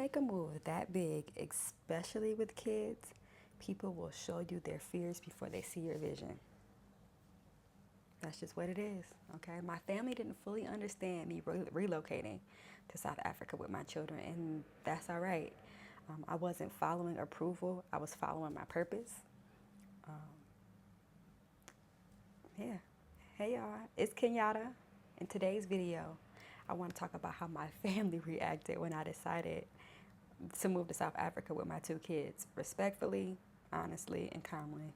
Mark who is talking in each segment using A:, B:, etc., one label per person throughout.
A: make a move that big, especially with kids, people will show you their fears before they see your vision. That's just what it is, okay? My family didn't fully understand me relocating to South Africa with my children, and that's all right. I wasn't following approval, I was following my purpose. Um, yeah. Hey, y'all. It's Kenyatta. In today's video, I want to talk about how my family reacted when I decided to move to South Africa with my two kids, respectfully, honestly, and calmly.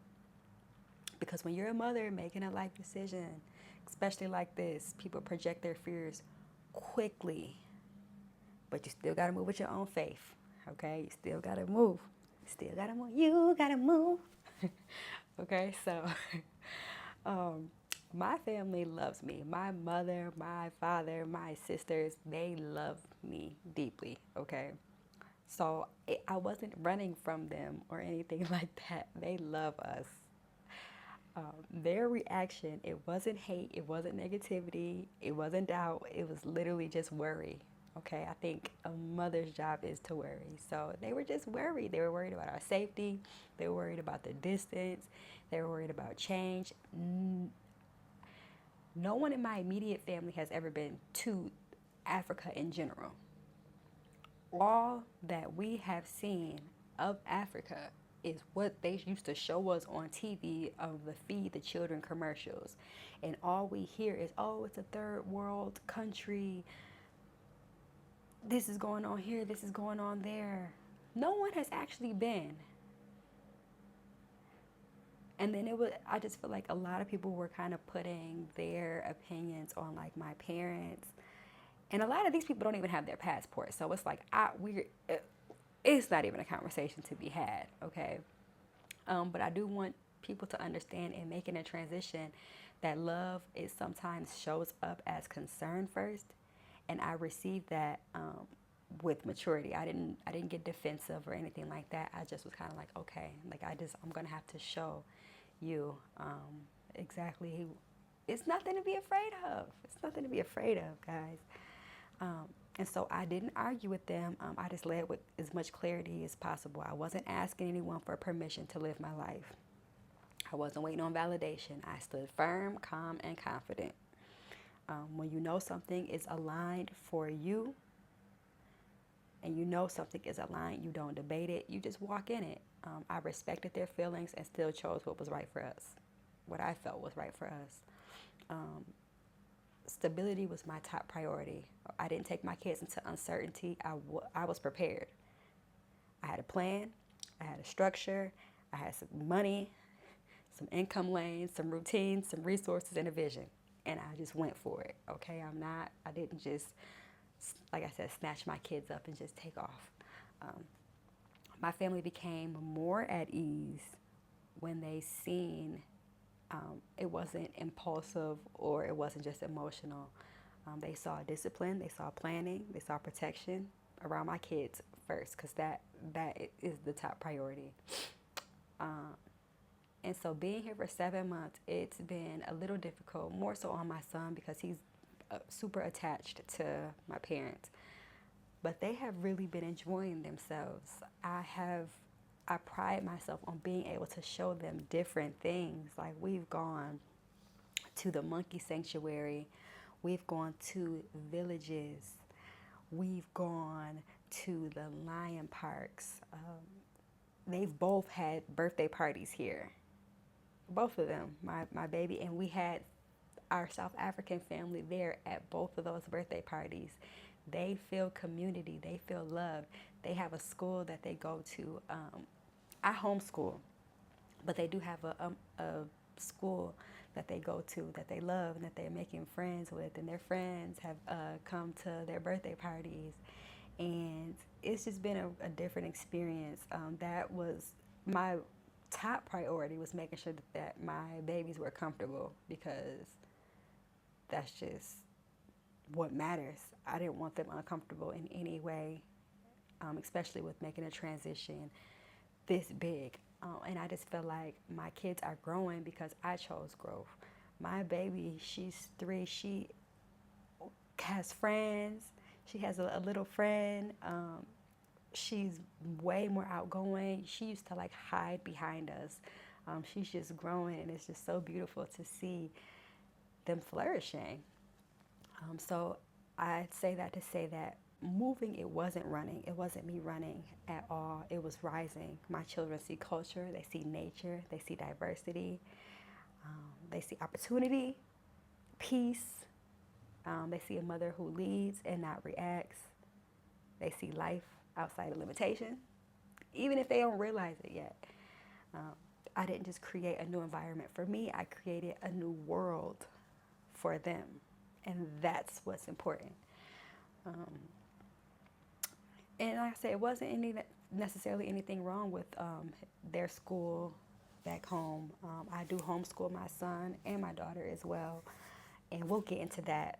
A: Because when you're a mother making a life decision, especially like this, people project their fears quickly. But you still got to move with your own faith, okay? You still got to move. Still got to move. You got to move. Okay, so um, my family loves me. My mother, my father, my sisters, they love me deeply, okay? So I wasn't running from them or anything like that. They love us. Their reaction, it wasn't hate, it wasn't negativity, it wasn't doubt, it was literally just worry. Okay, I think a mother's job is to worry. So they were just worried. They were worried about our safety, they were worried about the distance, they were worried about change. No one in my immediate family has ever been to Africa in general. All that we have seen of Africa is what they used to show us on TV of the Feed the Children commercials. And all we hear is, oh, it's a third world country. This is going on here, this is going on there. No one has actually been. And then I just feel like a lot of people were kind of putting their opinions on like my parents. And a lot of these people don't even have their passports. So it's like, it's not even a conversation to be had, okay? But I do want people to understand in making a transition that love is sometimes shows up as concern first, and I received that with maturity. I didn't get defensive or anything like that. I just was kind of like, okay, like I'm gonna have to show you exactly who. It's nothing to be afraid of. It's nothing to be afraid of, guys. And so I didn't argue with them. I just led with as much clarity as possible. I wasn't asking anyone for permission to live my life. I wasn't waiting on validation. I stood firm, calm, and confident. When you know something is aligned for you, and you know something is aligned, you don't debate it, you just walk in it. I respected their feelings and still chose what was right for us, what I felt was right for us. Stability was my top priority. I didn't take my kids into uncertainty. I was prepared. I had a plan, I had a structure, I had some money, some income lanes, some routines, some resources, and a vision. And I just went for it, okay? I didn't just, like I said, snatch my kids up and just take off. My family became more at ease when they seen it wasn't impulsive or it wasn't just emotional. They saw discipline, they saw planning, they saw protection around my kids first, because that is the top priority. And so being here for 7 months, it's been a little difficult, more so on my son because he's super attached to my parents. But they have really been enjoying themselves. I pride myself on being able to show them different things. Like we've gone to the monkey sanctuary, we've gone to villages, we've gone to the lion parks. They've both had birthday parties here, both of them, my baby, and we had our South African family there at both of those birthday parties. They feel community, they feel love. They have a school that they go to. I homeschool, but they do have a school that they go to that they love and that they're making friends with, and their friends have come to their birthday parties, and it's just been a different experience. That was my top priority, was making sure that my babies were comfortable, because that's just what matters. I didn't want them uncomfortable in any way, especially with making a transition this big. And I just feel like my kids are growing because I chose growth. My baby, she's 3. She has friends. She has a little friend. she's way more outgoing. She used to like hide behind us. She's just growing, and it's just so beautiful to see them flourishing. So I say that to say that moving, it wasn't running. It wasn't me running at all. It was rising. My children see culture, they see nature, they see diversity, they see opportunity, peace. They see a mother who leads and not reacts. They see life outside of limitation, even if they don't realize it yet. I didn't just create a new environment for me, I created a new world for them. And that's what's important. And like I said, it wasn't necessarily anything wrong with their school back home. I do homeschool my son and my daughter as well. And we'll get into that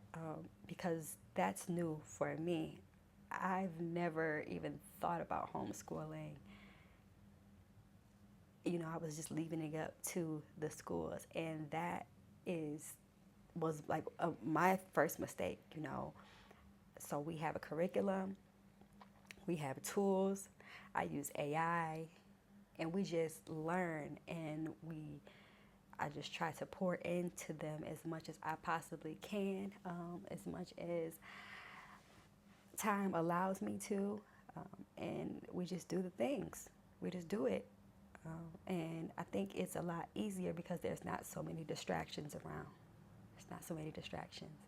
A: because that's new for me. I've never even thought about homeschooling. You know, I was just leaving it up to the schools. And that was like my first mistake, you know. So we have a curriculum, we have tools, I use AI, and we just learn, and I just try to pour into them as much as I possibly can, as much as time allows me to, and we just do the things. We just do it. And I think it's a lot easier because there's not so many distractions around. There's not so many distractions.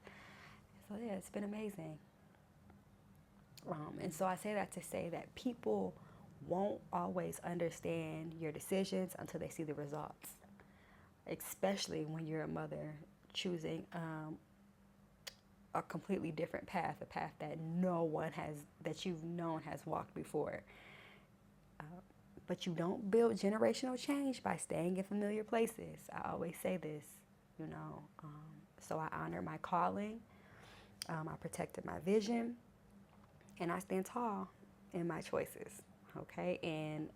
A: So yeah, it's been amazing. And so I say that to say that people won't always understand your decisions until they see the results, especially when you're a mother choosing a completely different path, a path that that you've known has walked before. But you don't build generational change by staying in familiar places. I always say this, you know. So I honor my calling. I protected my vision. And I stand tall in my choices, okay? And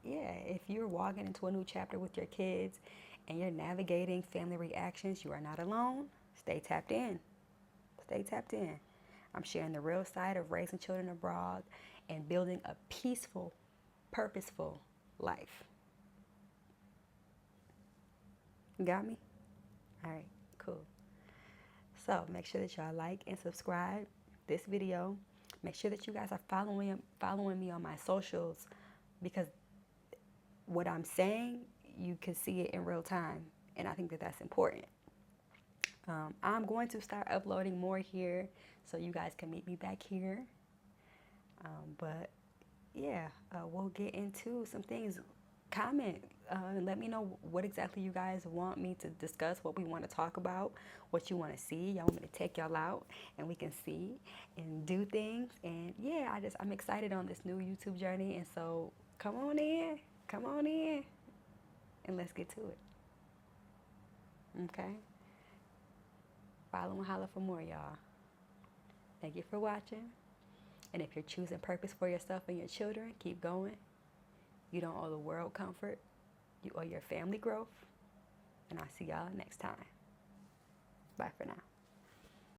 A: yeah, if you're walking into a new chapter with your kids and you're navigating family reactions, you are not alone. Stay tapped in. Stay tapped in. I'm sharing the real side of raising children abroad and building a peaceful, purposeful life. You got me? All right, cool. So make sure that y'all like and subscribe this video. Make sure that you guys are following me on my socials, because what I'm saying, you can see it in real time, and I think that that's important. I'm going to start uploading more here, so you guys can meet me back here. But yeah, we'll get into some things. Comment, let me know what exactly you guys want me to discuss, what we want to talk about, what you want to see. Y'all want me to take y'all out and we can see and do things. And yeah, I'm excited on this new YouTube journey. And so come on in, and let's get to it. Okay? Follow and holler for more, y'all. Thank you for watching. And if you're choosing purpose for yourself and your children, keep going. You don't owe the world comfort. You owe your family growth. And I'll see y'all next time. Bye for now.